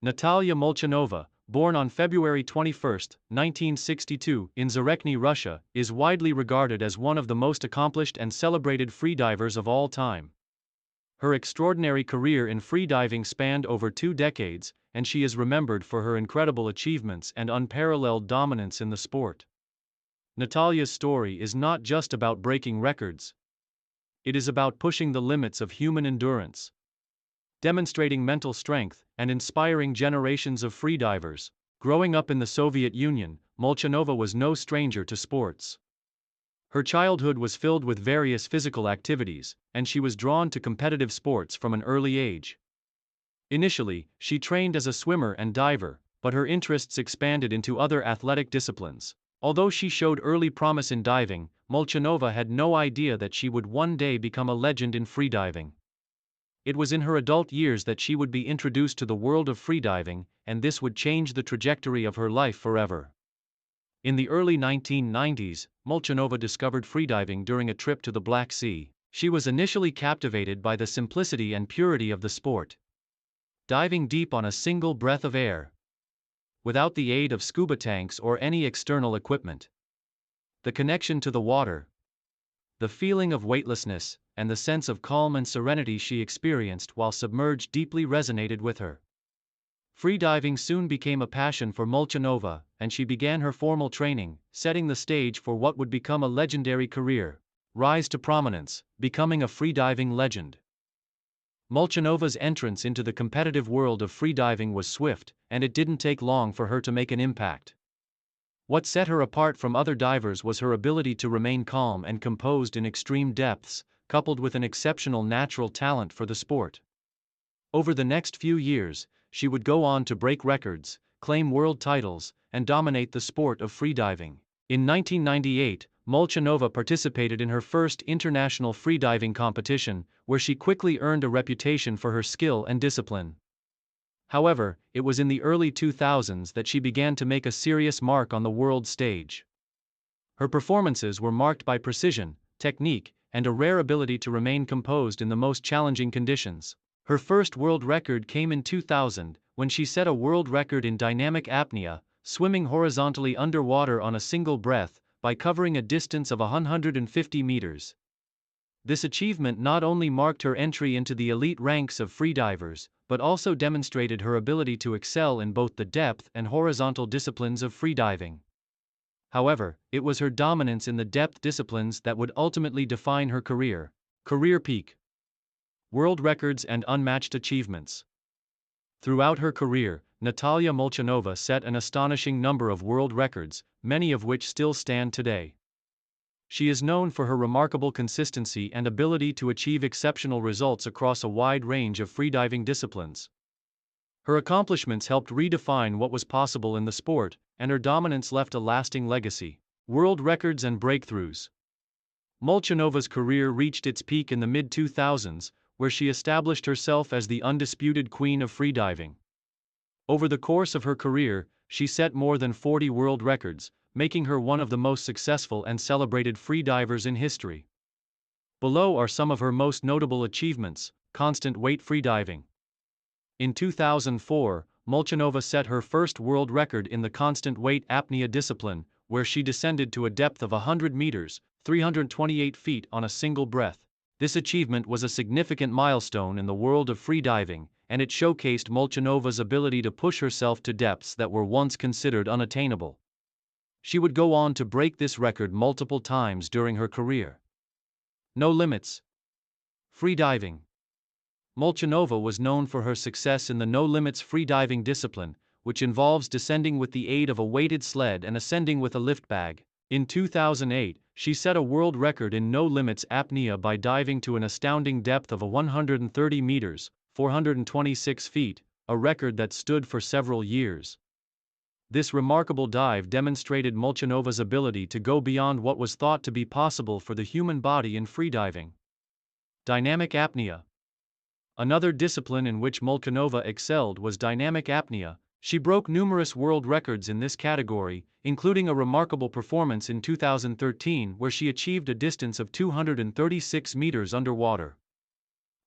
Natalia Molchanova, born on February 21, 1962, in Zarechny, Russia, is widely regarded as one of the most accomplished and celebrated freedivers of all time. Her extraordinary career in freediving spanned over 2 decades, and she is remembered for her incredible achievements and unparalleled dominance in the sport. Natalia's story is not just about breaking records. It is about pushing the limits of human endurance, demonstrating mental strength, and inspiring generations of freedivers. Growing up in the Soviet Union, Molchanova was no stranger to sports. Her childhood was filled with various physical activities, and she was drawn to competitive sports from an early age. Initially, she trained as a swimmer and diver, but her interests expanded into other athletic disciplines. Although she showed early promise in diving, Molchanova had no idea that she would one day become a legend in freediving. It was in her adult years that she would be introduced to the world of freediving, and this would change the trajectory of her life forever. In the early 1990s, Molchanova discovered freediving during a trip to the Black Sea. She was initially captivated by the simplicity and purity of the sport, diving deep on a single breath of air, without the aid of scuba tanks or any external equipment. The connection to the water, the feeling of weightlessness, and the sense of calm and serenity she experienced while submerged deeply resonated with her. Freediving soon became a passion for Molchanova, and she began her formal training, setting the stage for what would become a legendary career. Rise to prominence, becoming a freediving legend. Molchanova's entrance into the competitive world of freediving was swift, and it didn't take long for her to make an impact. What set her apart from other divers was her ability to remain calm and composed in extreme depths, coupled with an exceptional natural talent for the sport. Over the next few years, she would go on to break records, claim world titles, and dominate the sport of freediving. In 1998, Molchanova participated in her first international freediving competition, where she quickly earned a reputation for her skill and discipline. However, it was in the early 2000s that she began to make a serious mark on the world stage. Her performances were marked by precision, technique, and a rare ability to remain composed in the most challenging conditions. Her first world record came in 2000, when she set a world record in dynamic apnea, swimming horizontally underwater on a single breath, by covering a distance of 150 meters. This achievement not only marked her entry into the elite ranks of freedivers, but also demonstrated her ability to excel in both the depth and horizontal disciplines of freediving. However, it was her dominance in the depth disciplines that would ultimately define her career. Career peak. World records and unmatched achievements. Throughout her career, Natalia Molchanova set an astonishing number of world records, many of which still stand today. She is known for her remarkable consistency and ability to achieve exceptional results across a wide range of freediving disciplines. Her accomplishments helped redefine what was possible in the sport, and her dominance left a lasting legacy. World records and breakthroughs. Molchanova's career reached its peak in the mid-2000s, where she established herself as the undisputed queen of freediving. Over the course of her career, she set more than 40 world records, making her one of the most successful and celebrated freedivers in history. Below are some of her most notable achievements. Constant weight freediving. In 2004, Molchanova set her first world record in the constant weight apnea discipline, where she descended to a depth of 100 meters, 328 feet on a single breath. This achievement was a significant milestone in the world of freediving, and it showcased Molchanova's ability to push herself to depths that were once considered unattainable. She would go on to break this record multiple times during her career. No limits. Freediving. Molchanova was known for her success in the no-limits freediving discipline, which involves descending with the aid of a weighted sled and ascending with a lift bag. In 2008, she set a world record in no-limits apnea by diving to an astounding depth of 130 meters, 426 feet, a record that stood for several years. This remarkable dive demonstrated Molchanova's ability to go beyond what was thought to be possible for the human body in freediving. Dynamic apnea. Another discipline in which Molchanova excelled was dynamic apnea. She broke numerous world records in this category, including a remarkable performance in 2013 where she achieved a distance of 236 meters underwater.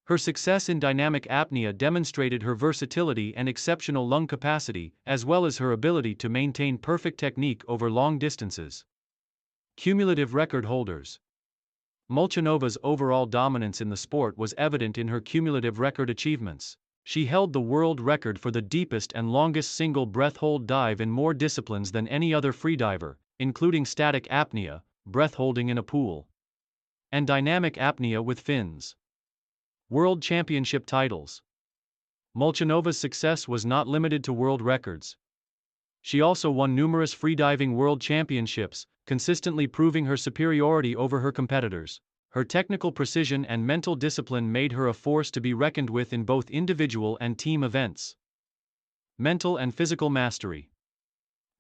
Her success in dynamic apnea demonstrated her versatility and exceptional lung capacity, as well as her ability to maintain perfect technique over long distances. Cumulative record holders. Molchanova's overall dominance in the sport was evident in her cumulative record achievements. She held the world record for the deepest and longest single breath hold dive in more disciplines than any other freediver, including static apnea, breath holding in a pool, and dynamic apnea with fins. World Championship titles. Molchanova's success was not limited to world records. She also won numerous freediving world championships, consistently proving her superiority over her competitors. Her technical precision and mental discipline made her a force to be reckoned with in both individual and team events. Mental and physical mastery.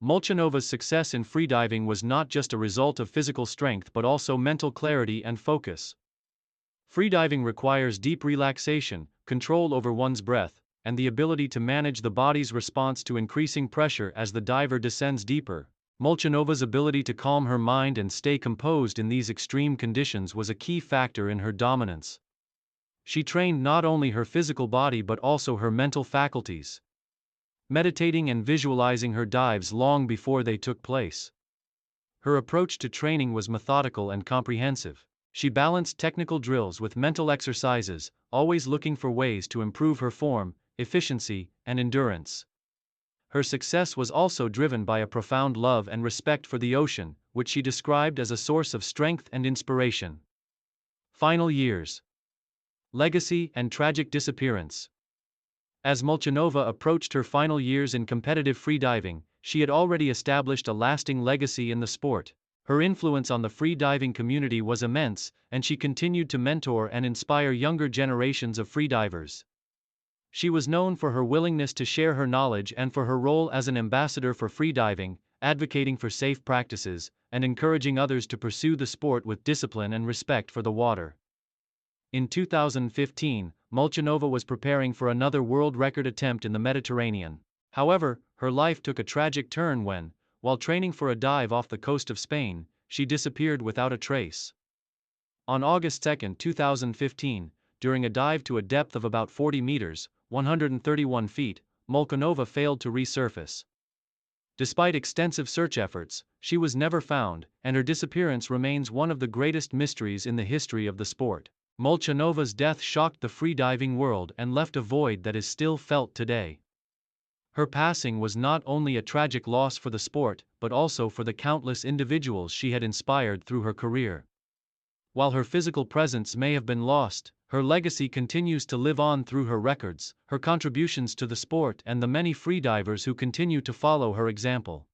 Molchanova's success in freediving was not just a result of physical strength but also mental clarity and focus. Freediving requires deep relaxation, control over one's breath, and the ability to manage the body's response to increasing pressure as the diver descends deeper. Molchanova's ability to calm her mind and stay composed in these extreme conditions was a key factor in her dominance. She trained not only her physical body but also her mental faculties, meditating and visualizing her dives long before they took place. Her approach to training was methodical and comprehensive. She balanced technical drills with mental exercises, always looking for ways to improve her form, efficiency, and endurance. Her success was also driven by a profound love and respect for the ocean, which she described as a source of strength and inspiration. Final years. Legacy and tragic disappearance. As Molchanova approached her final years in competitive freediving, she had already established a lasting legacy in the sport. Her influence on the freediving community was immense, and she continued to mentor and inspire younger generations of freedivers. She was known for her willingness to share her knowledge and for her role as an ambassador for freediving, advocating for safe practices, and encouraging others to pursue the sport with discipline and respect for the water. In 2015, Molchanova was preparing for another world record attempt in the Mediterranean. However, her life took a tragic turn when, while training for a dive off the coast of Spain, she disappeared without a trace. On August 2, 2015, during a dive to a depth of about 40 meters, 131 feet, Molchanova failed to resurface. Despite extensive search efforts, she was never found, and her disappearance remains one of the greatest mysteries in the history of the sport. Molchanova's death shocked the freediving world and left a void that is still felt today. Her passing was not only a tragic loss for the sport, but also for the countless individuals she had inspired through her career. While her physical presence may have been lost, her legacy continues to live on through her records, her contributions to the sport, and the many freedivers who continue to follow her example.